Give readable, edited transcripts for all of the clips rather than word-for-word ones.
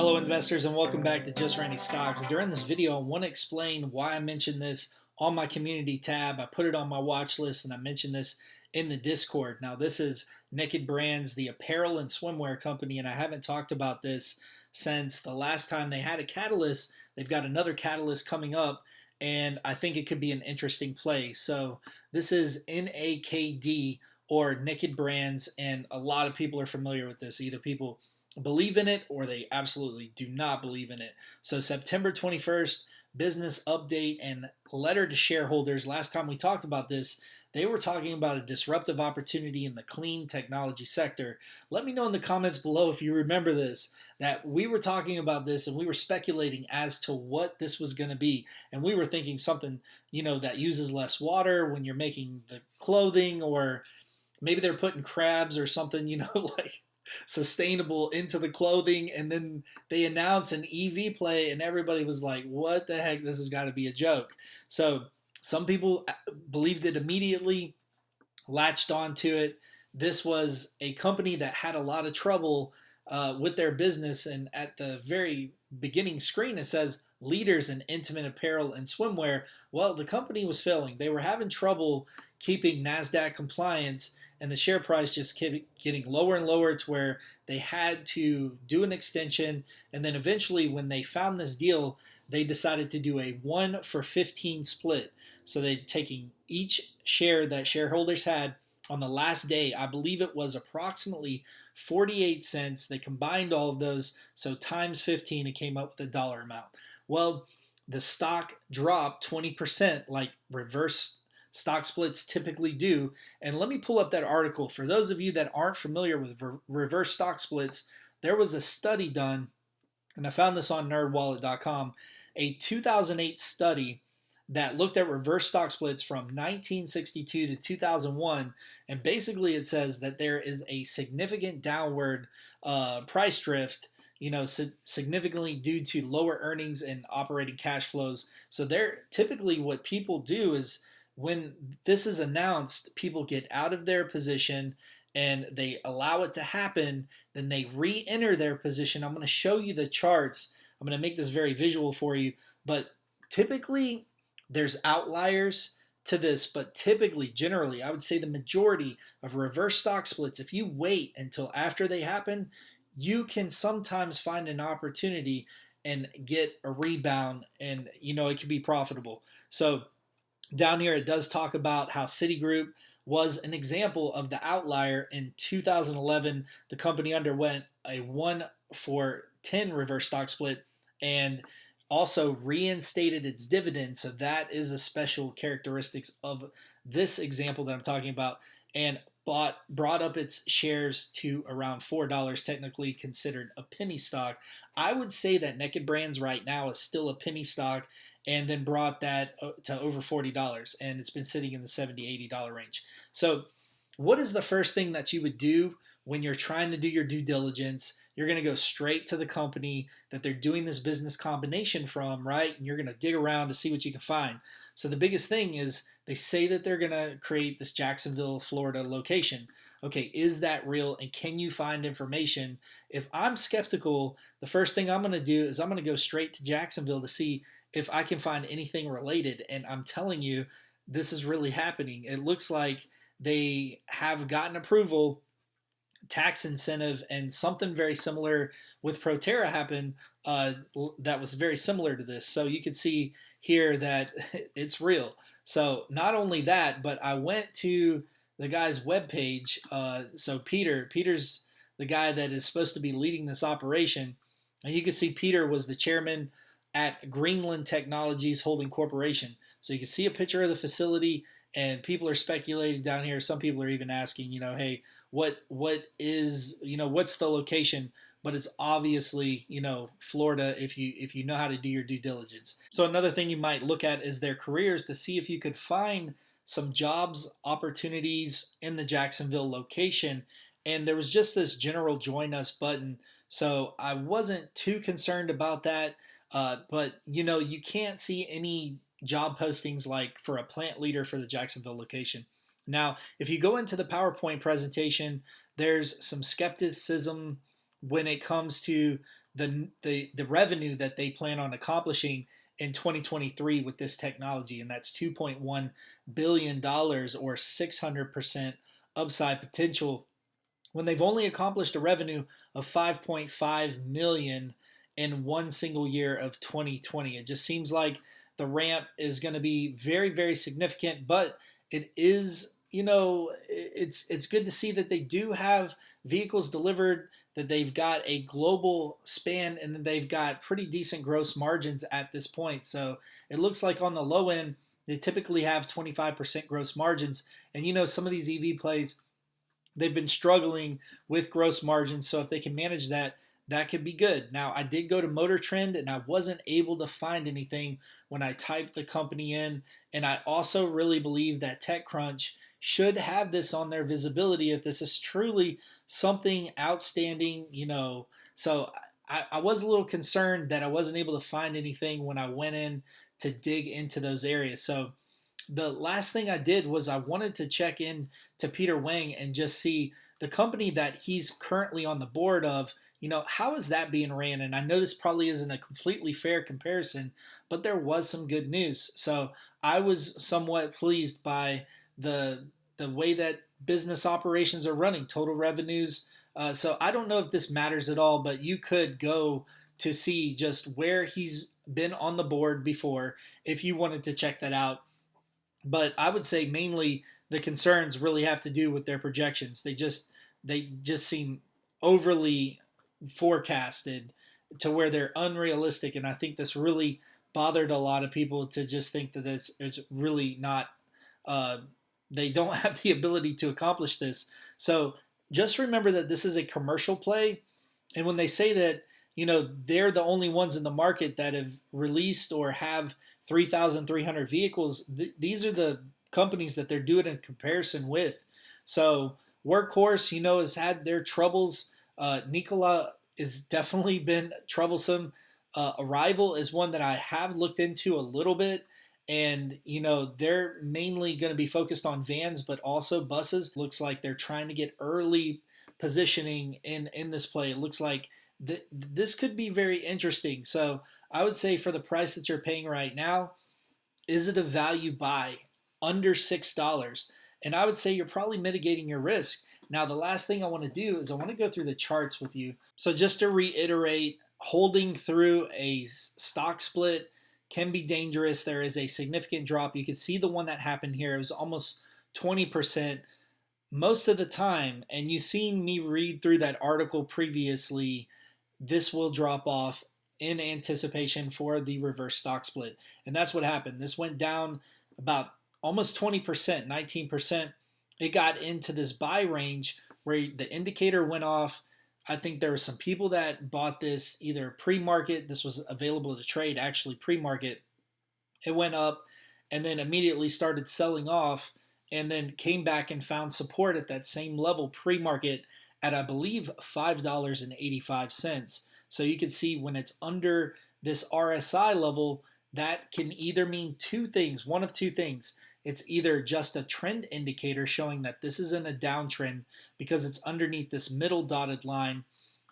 Hello investors and welcome back to Just Randy Stocks. During this video, I want to explain why I mentioned this on my community tab. I put it on my watch list and I mentioned this in the Discord. Now this is NAKD Brands, the apparel and swimwear company, and I haven't talked about this since the last time they had a catalyst. They've got another catalyst coming up and I think it could be an interesting play. So this is NAKD or NAKD Brands, and a lot of people are familiar with this. Either people believe in it or they absolutely do not believe in it. So September 21st, business update and letter to shareholders. Last time we talked about this, they were talking about a disruptive opportunity in the clean technology sector. Let me know in the comments below if you remember this, that we were talking about this and we were speculating as to what this was going to be. And we were thinking something, that uses less water when you're making the clothing, or maybe they're putting crabs or something, like sustainable into the clothing, and then they announce an EV play and everybody was like, what the heck, this has got to be a joke. So some people believed it immediately, latched onto it. This was a company that had a lot of trouble with their business, and at the very beginning screen it says leaders in intimate apparel and swimwear. Well, the company was failing. They were having trouble keeping NASDAQ compliance, and the share price just kept getting lower and lower to where they had to do an extension. And then eventually, when they found this deal, they decided to do a 1-for-15 split. So they're taking each share that shareholders had on the last day. I believe it was approximately 48 cents. They combined all of those, so times 15, it came up with a dollar amount. Well, the stock dropped 20%, like reverse stock splits typically do. And let me pull up that article. For those of you that aren't familiar with reverse stock splits, there was a study done, and I found this on nerdwallet.com, a 2008 study that looked at reverse stock splits from 1962 to 2001, and basically it says that there is a significant downward price drift, significantly due to lower earnings and operating cash flows. So they're typically, what people do is, when this is announced, people get out of their position and they allow it to happen, then they re-enter their position. I'm going to show you the charts. I'm going to make this very visual for you, but typically there's outliers to this, but typically, generally, I would say the majority of reverse stock splits, if you wait until after they happen, you can sometimes find an opportunity and get a rebound, and it can be profitable. So down here, it does talk about how Citigroup was an example of the outlier. In 2011, the company underwent a 1-for-10 reverse stock split and also reinstated its dividend. So that is a special characteristics of this example that I'm talking about, and brought up its shares to around $4, technically considered a penny stock. I would say that NAKD Brands right now is still a penny stock, and then brought that to over $40, and it's been sitting in the $70, $80 range. So what is the first thing that you would do when you're trying to do your due diligence? You're going to go straight to the company that they're doing this business combination from, right? And you're going to dig around to see what you can find. So the biggest thing is, they say that they're going to create this Jacksonville, Florida location. Okay, is that real? And can you find information? If I'm skeptical, the first thing I'm going to do is I'm going to go straight to Jacksonville to see if I can find anything related. And I'm telling you, this is really happening. It looks like they have gotten approval, tax incentive, and something very similar with Proterra happened that was very similar to this. So you can see here that it's real. So not only that, but I went to the guy's webpage. So Peter's the guy that is supposed to be leading this operation. And you can see Peter was the chairman at Greenland Technologies Holding Corporation. So you can see a picture of the facility, and people are speculating down here. Some people are even asking, hey, what is, what's the location? But it's obviously, Florida, if you know how to do your due diligence. So another thing you might look at is their careers to see if you could find some jobs opportunities in the Jacksonville location. And there was just this general join us button. So I wasn't too concerned about that. But you can't see any job postings like for a plant leader for the Jacksonville location. Now, if you go into the PowerPoint presentation, there's some skepticism when it comes to the revenue that they plan on accomplishing in 2023 with this technology, and that's 2.1 billion dollars or 600% upside potential when they've only accomplished a revenue of 5.5 million in one single year of 2020. It just seems like the ramp is going to be very, very significant, but it is, it's good to see that they do have vehicles delivered, that they've got a global span, and that they've got pretty decent gross margins at this point. So it looks like on the low end, they typically have 25% gross margins. And some of these EV plays, they've been struggling with gross margins. So if they can manage that, that could be good. Now, I did go to Motor Trend and I wasn't able to find anything when I typed the company in. And I also really believe that TechCrunch should have this on their visibility if this is truly something outstanding, So I was a little concerned that I wasn't able to find anything when I went in to dig into those areas. So the last thing I did was I wanted to check in to Peter Wang and just see the company that he's currently on the board of, how is that being ran? And I know this probably isn't a completely fair comparison, but there was some good news. So I was somewhat pleased by the way that business operations are running, total revenues. So I don't know if this matters at all, but you could go to see just where he's been on the board before if you wanted to check that out. But I would say mainly the concerns really have to do with their projections. They just seem overly forecasted to where they're unrealistic, and I think this really bothered a lot of people to just think that it's really not. Uh, they don't have the ability to accomplish this. So just remember that this is a commercial play, and when they say that, they're the only ones in the market that have released or have 3,300 vehicles, these are the companies that they're doing in comparison with. So Workhorse, has had their troubles. Nikola has definitely been troublesome. Arrival is one that I have looked into a little bit. And, they're mainly going to be focused on vans, but also buses. Looks like they're trying to get early positioning in this play. It looks like this could be very interesting. So I would say for the price that you're paying right now, is it a value buy under $6? And I would say you're probably mitigating your risk. Now, the last thing I want to do is I want to go through the charts with you. So just to reiterate, holding through a stock split can be dangerous. There is a significant drop. You can see the one that happened here. It was almost 20% most of the time. And you've seen me read through that article previously. This will drop off in anticipation for the reverse stock split. And that's what happened. This went down about almost 20%, 19%. It got into this buy range where the indicator went off. I think there were some people that bought this either pre-market. This was available to trade actually pre-market. It went up and then immediately started selling off and then came back and found support at that same level pre-market at, I believe, $5.85. So you can see when it's under this RSI level, that can either mean two things, one of two things. It's either just a trend indicator showing that this is in a downtrend because it's underneath this middle dotted line,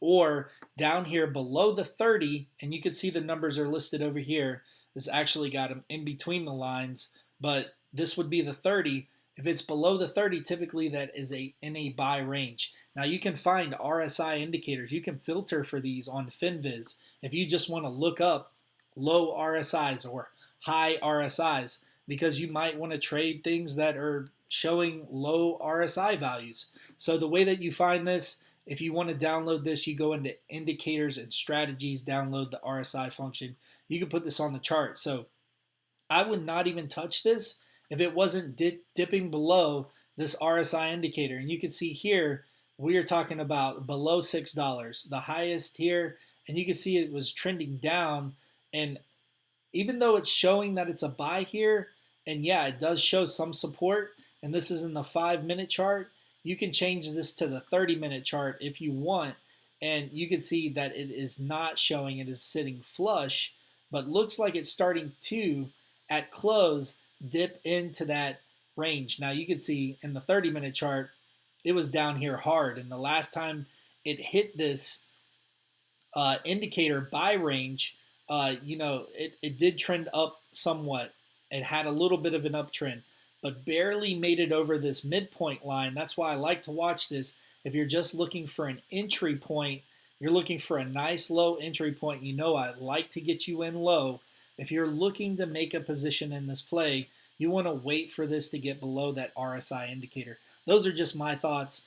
or down here below the 30, and you can see the numbers are listed over here. This actually got them in between the lines, but this would be the 30. If it's below the 30, typically that is in a buy range. Now you can find RSI indicators. You can filter for these on FinViz if you just want to look up low RSIs or high RSIs, because you might want to trade things that are showing low RSI values. So the way that you find this, if you want to download this, you go into indicators and strategies, download the RSI function. You can put this on the chart. So I would not even touch this if it wasn't dipping below this RSI indicator. And you can see here, we are talking about below $6, the highest here, and you can see it was trending down. And even though it's showing that it's a buy here, and yeah, it does show some support, and this is in the 5-minute chart, you can change this to the 30-minute chart if you want, and you can see that it is not showing, it is sitting flush, but looks like it's starting to, at close, dip into that range. Now you can see in the 30-minute chart, it was down here hard, and the last time it hit this indicator buy range, it did trend up somewhat. It had a little bit of an uptrend, but barely made it over this midpoint line. That's why I like to watch this. If you're just looking for an entry point, you're looking for a nice low entry point. I like to get you in low. If you're looking to make a position in this play, you want to wait for this to get below that RSI indicator. Those are just my thoughts.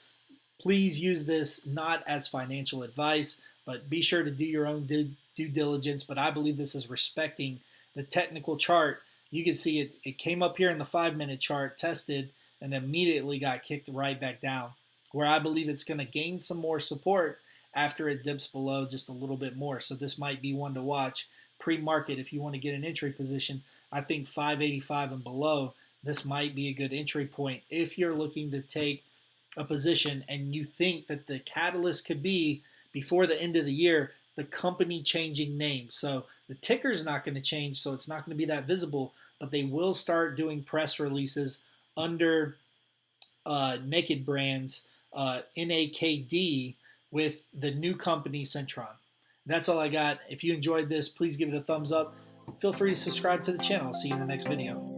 Please use this not as financial advice, but be sure to do your own due diligence. But I believe this is respecting the technical chart. You can see it came up here in the 5-minute chart, tested, and immediately got kicked right back down, where I believe it's going to gain some more support after it dips below just a little bit more. So this might be one to watch pre-market if you want to get an entry position. I think 585 and below, this might be a good entry point if you're looking to take a position and you think that the catalyst could be before the end of the year the company changing names. So the ticker is not going to change, so it's not going to be that visible, but they will start doing press releases under Naked Brands, NAKD, with the new company Cenntro. That's all I got. If you enjoyed this, please give it a thumbs up. Feel free to subscribe to the channel. I'll see you in the next video.